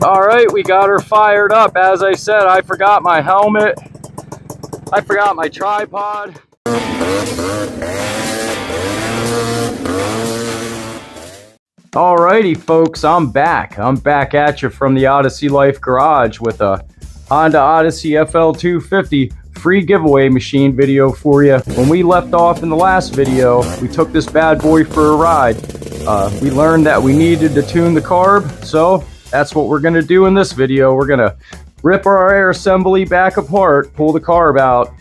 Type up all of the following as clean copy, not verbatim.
All right, we got her fired up. As I said, I forgot my helmet. I forgot my tripod. Alrighty folks, I'm back at you from the Odyssey Life garage with a Honda Odyssey Fl250 free giveaway machine video for you. When we left off in the last video, we took this bad boy for a ride. We learned that we needed to tune the carb, so that's what we're gonna do in this video. We're gonna rip our air assembly back apart, pull the carb out,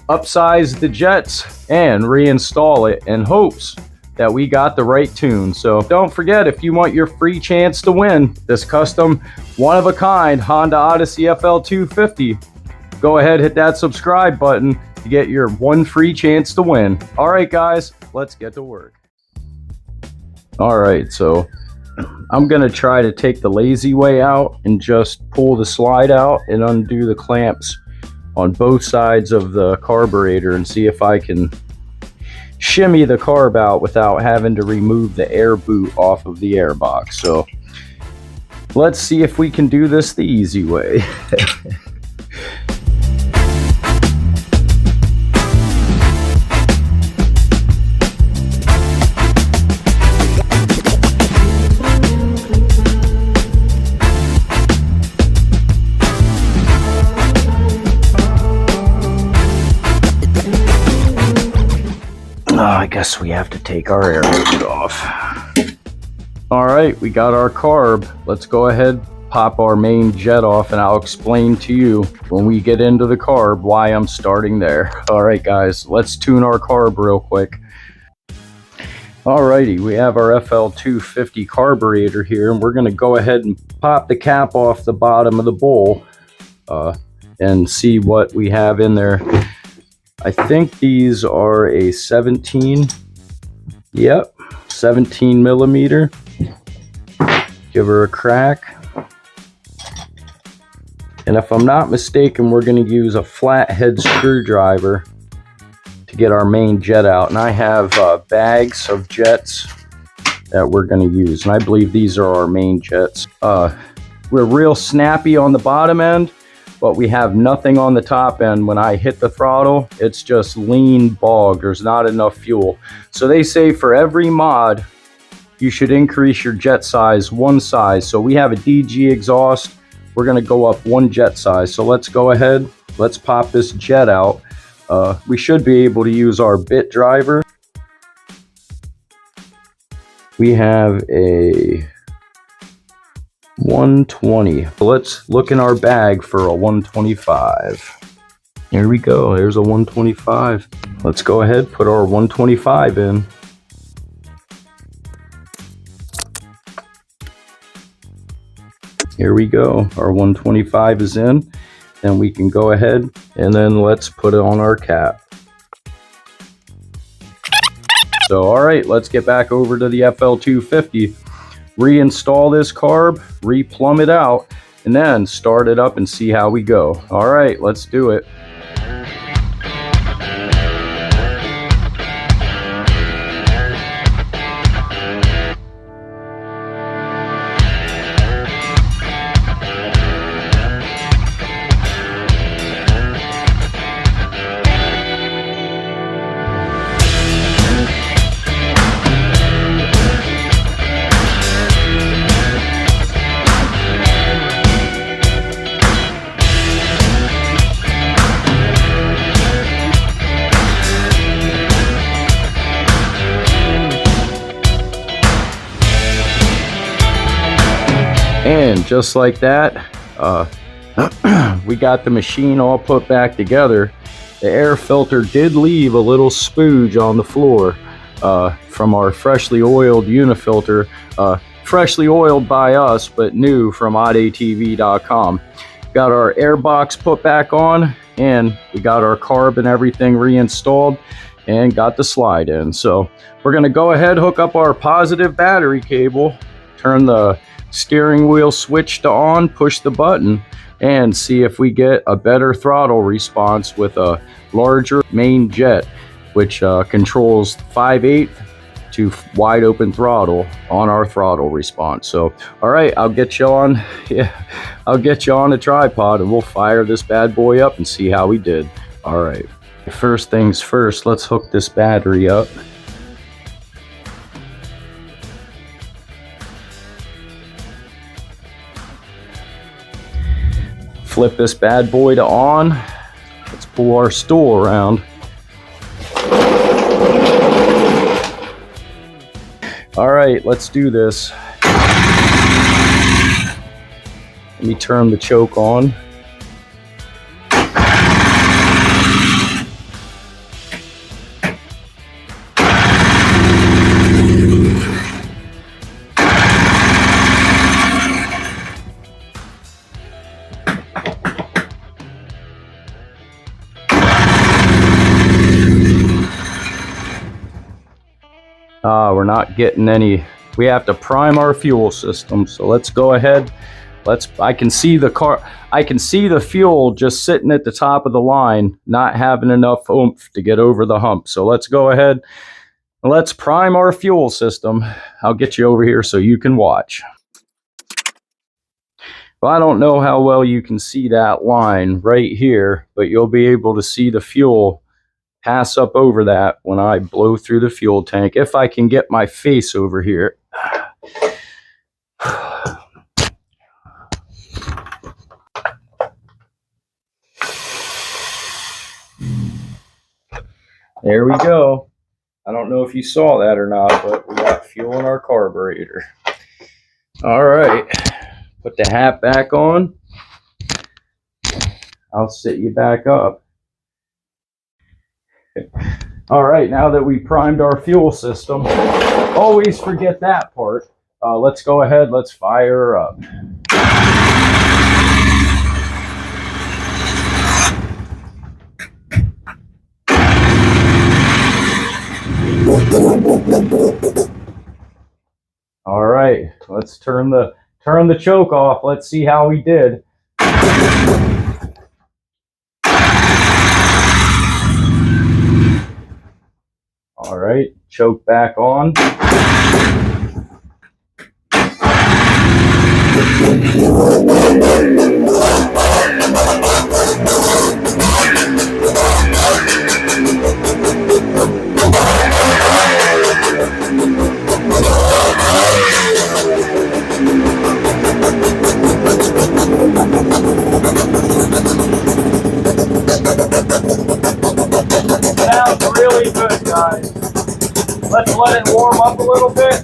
upsize the jets, and reinstall it in hopes that we got the right tune. So don't forget, if you want your free chance to win this custom one-of-a-kind Honda Odyssey Fl250, go ahead, hit that subscribe button to get your one free chance to win. All right, guys, let's get to work. All right, so I'm gonna try to take the lazy way out and just pull the slide out and undo the clamps on both sides of the carburetor and see if I can shimmy the carb out without having to remove the air boot off of the air box. So let's see if we can do this the easy way. I guess we have to take our air boot off. All right, we got our carb. Let's go ahead, pop our main jet off, and I'll explain to you when we get into the carb why I'm starting there. All right, guys, let's tune our carb real quick. Alrighty, we have our Fl250 carburetor here, and we're gonna go ahead and pop the cap off the bottom of the bowl and see what we have in there. I think these are a 17 millimeter. Give her a crack. And if I'm not mistaken, we're going to use a flathead screwdriver to get our main jet out. And I have bags of jets that we're going to use. And I believe these are our main jets. We're real snappy on the bottom end, but we have nothing on the top end. When I hit the throttle, it's just lean bog. There's not enough fuel. So they say for every mod, you should increase your jet size one size. So we have a DG exhaust. We're gonna go up one jet size. So let's go ahead, let's pop this jet out. We should be able to use our bit driver. We have a 120. Let's look in our bag for a 125. Here we go. There's a 125. Let's go ahead, put our 125 in. Here we go. Our 125 is in. Then we can go ahead and then let's put it on our cap. So, all right, let's get back over to the Fl250. Reinstall this carb, replumb it out, and then start it up and see how we go. All right, let's do it. And just like that, we got the machine all put back together. The air filter did leave a little spooge on the floor from our freshly oiled unifilter. Freshly oiled by us, but new from oddatv.com. Got our air box put back on, and we got our carb and everything reinstalled and got the slide in. So we're gonna go ahead, hook up our positive battery cable, turn the steering wheel switch to on, push the button, and see if we get a better throttle response with a larger main jet, which controls 5/8 to wide open throttle on our throttle response. So, all right, I'll get you on, I'll get you on a tripod and we'll fire this bad boy up and see how we did. All right, first things first, let's hook this battery up. Flip this bad boy to on. Let's pull our stool around. All right, let's do this. Let me turn the choke on. We're not getting any. We have to prime our fuel system. So let's go ahead. I can see the fuel just sitting at the top of the line, not having enough oomph to get over the hump. So let's go ahead. Let's prime our fuel system. I'll get you over here so you can watch. Well, I don't know how well you can see that line right here, but you'll be able to see the fuel pass up over that when I blow through the fuel tank, if I can get my face over here. There we go. I don't know if you saw that or not, but we got fuel in our carburetor. All right, put the hat back on. I'll sit you back up. All right, now that we primed our fuel system, always forget that part. Let's go ahead, let's fire her up. All right, let's turn the choke off. Let's see how we did. All right, choke back on. Sounds really good, guys. Let's let it warm up a little bit.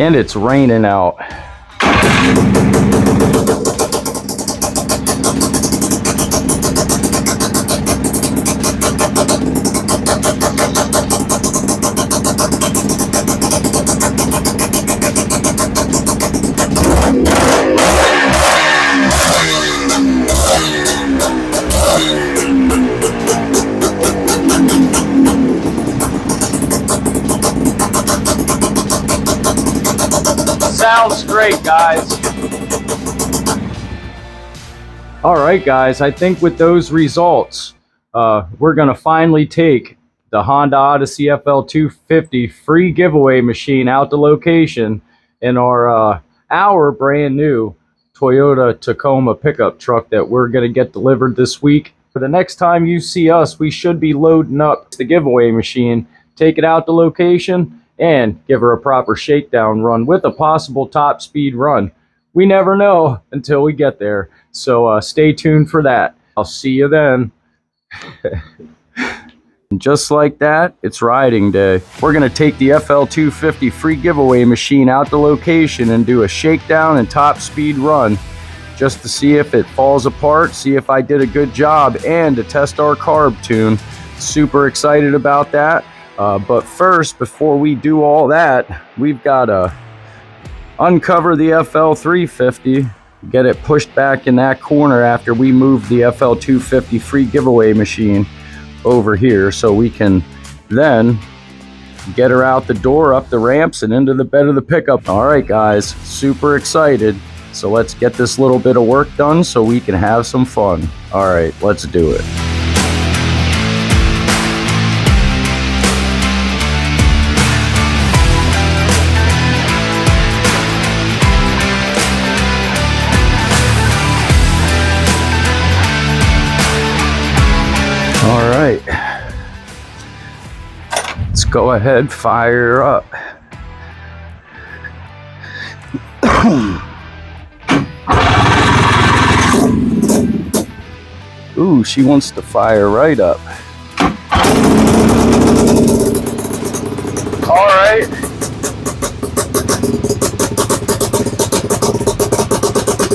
And it's raining out. Sounds great, guys. All right, guys, I think with those results, we're going to finally take the Honda Odyssey Fl250 free giveaway machine out to location in our brand new Toyota Tacoma pickup truck that we're going to get delivered this week. For the next time you see us, we should be loading up the giveaway machine, take it out to location, and give her a proper shakedown run with a possible top speed run. We never know until we get there, so stay tuned for that. I'll see you then. And just like that, it's riding day. We're gonna take the Fl250 free giveaway machine out to location and do a shakedown and top speed run just to see if it falls apart, see if I did a good job, and to test our carb tune. Super excited about that. But first, before we do all that, we've got to uncover the Fl350, get it pushed back in that corner after we move the Fl250 free giveaway machine over here, so we can then get her out the door, up the ramps, and into the bed of the pickup. All right, guys, super excited. So let's get this little bit of work done so we can have some fun. All right, let's do it. All right, let's go ahead, fire her up. Ooh, she wants to fire right up. All right.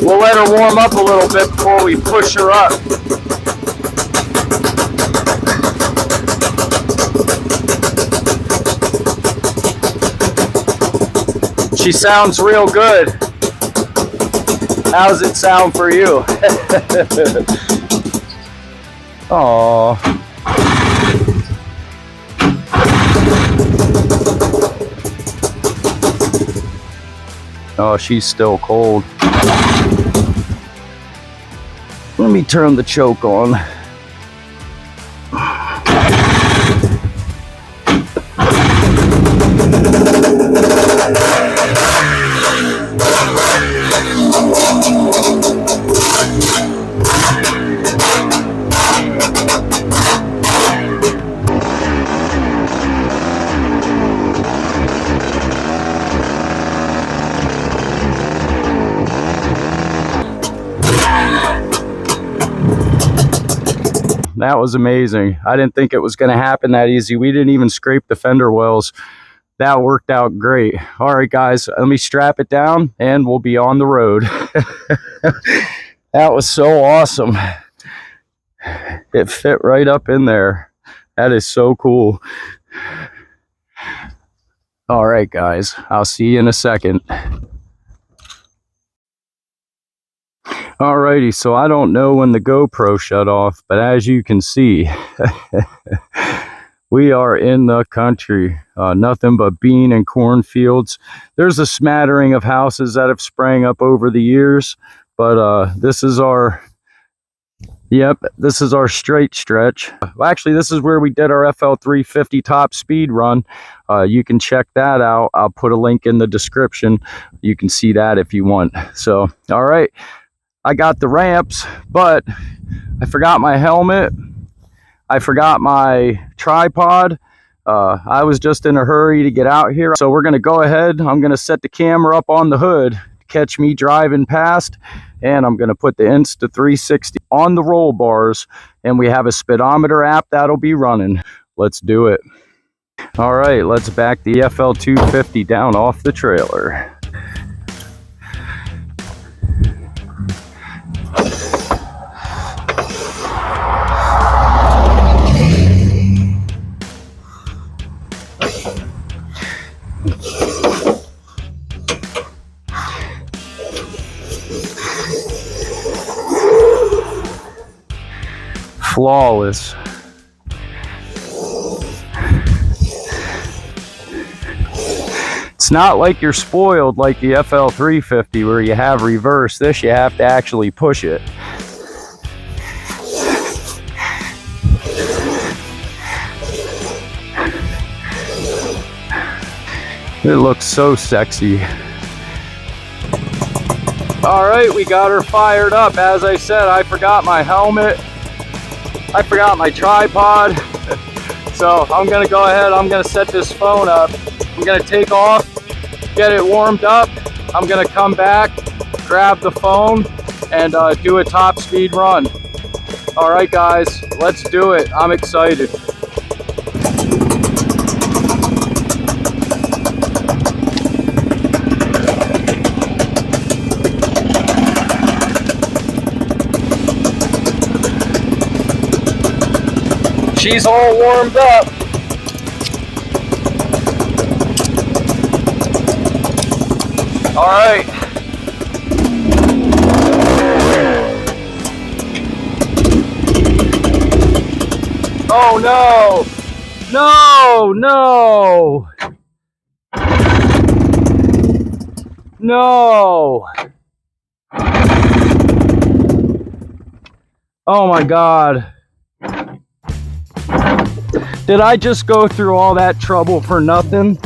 We'll let her warm up a little bit before we push her up. She sounds real good. How's it sound for you? Aww. Oh, she's still cold. Let me turn the choke on. That was amazing. I didn't think it was going to happen that easy. We didn't even scrape the fender wells. That worked out great. All right, guys, let me strap it down and we'll be on the road. That was so awesome. It fit right up in there. That is so cool. All right, guys, I'll see you in a second. Alrighty, so I don't know when the GoPro shut off, but as you can see, we are in the country. Nothing but bean and corn fields. There's a smattering of houses that have sprang up over the years, but this is our, this is our straight stretch. Well, actually, this is where we did our Fl350 top speed run. You can check that out. I'll put a link in the description. You can see that if you want. So, all right. I got the ramps, but I forgot my helmet. I forgot my tripod. I was just in a hurry to get out here. So we're gonna go ahead. I'm gonna set the camera up on the hood to catch me driving past. And I'm gonna put the Insta360 on the roll bars. And we have a speedometer app that'll be running. Let's do it. All right, let's back the Fl250 down off the trailer. Flawless. It's not like you're spoiled like the Fl350 where you have reverse. This you have to actually push it. It looks so sexy. All right, we got her fired up. As I said, I forgot my helmet. I forgot my tripod. So I'm gonna go ahead, I'm gonna set this phone up. I'm gonna take off, get it warmed up. I'm gonna come back, grab the phone, and do a top speed run. All right, guys, let's do it. I'm excited. She's all warmed up. All right. Oh no! No! No! No! Oh my God. Did I just go through all that trouble for nothing?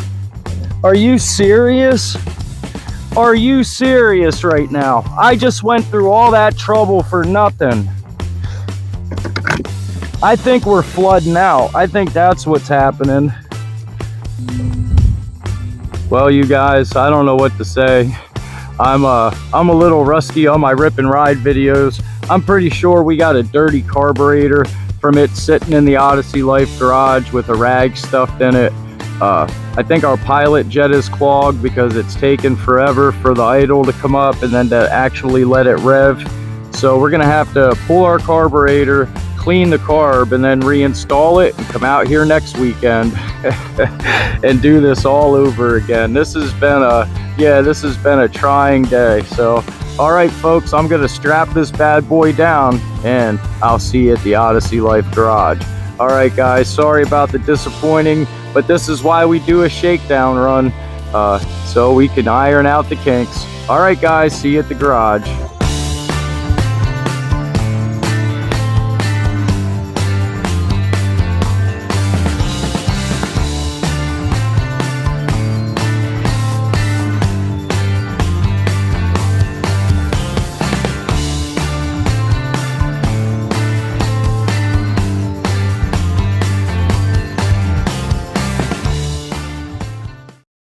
Are you serious? Are you serious right now? I just went through all that trouble for nothing. I think we're flooding out. I think that's what's happening. Well, you guys, I don't know what to say. I'm a little rusty on my rip and ride videos. I'm pretty sure we got a dirty carburetor from it sitting in the Odyssey Life garage with a rag stuffed in it. I think our pilot jet is clogged because it's taken forever for the idle to come up and then to actually let it rev. So we're gonna have to pull our carburetor, clean the carb, and then reinstall it and come out here next weekend and do this all over again. This has been a trying day. So all right, folks, I'm gonna strap this bad boy down and I'll see you at the Odyssey Life garage. All right, guys, sorry about the disappointing, but this is why we do a shakedown run, so we can iron out the kinks. All right, guys, see you at the garage.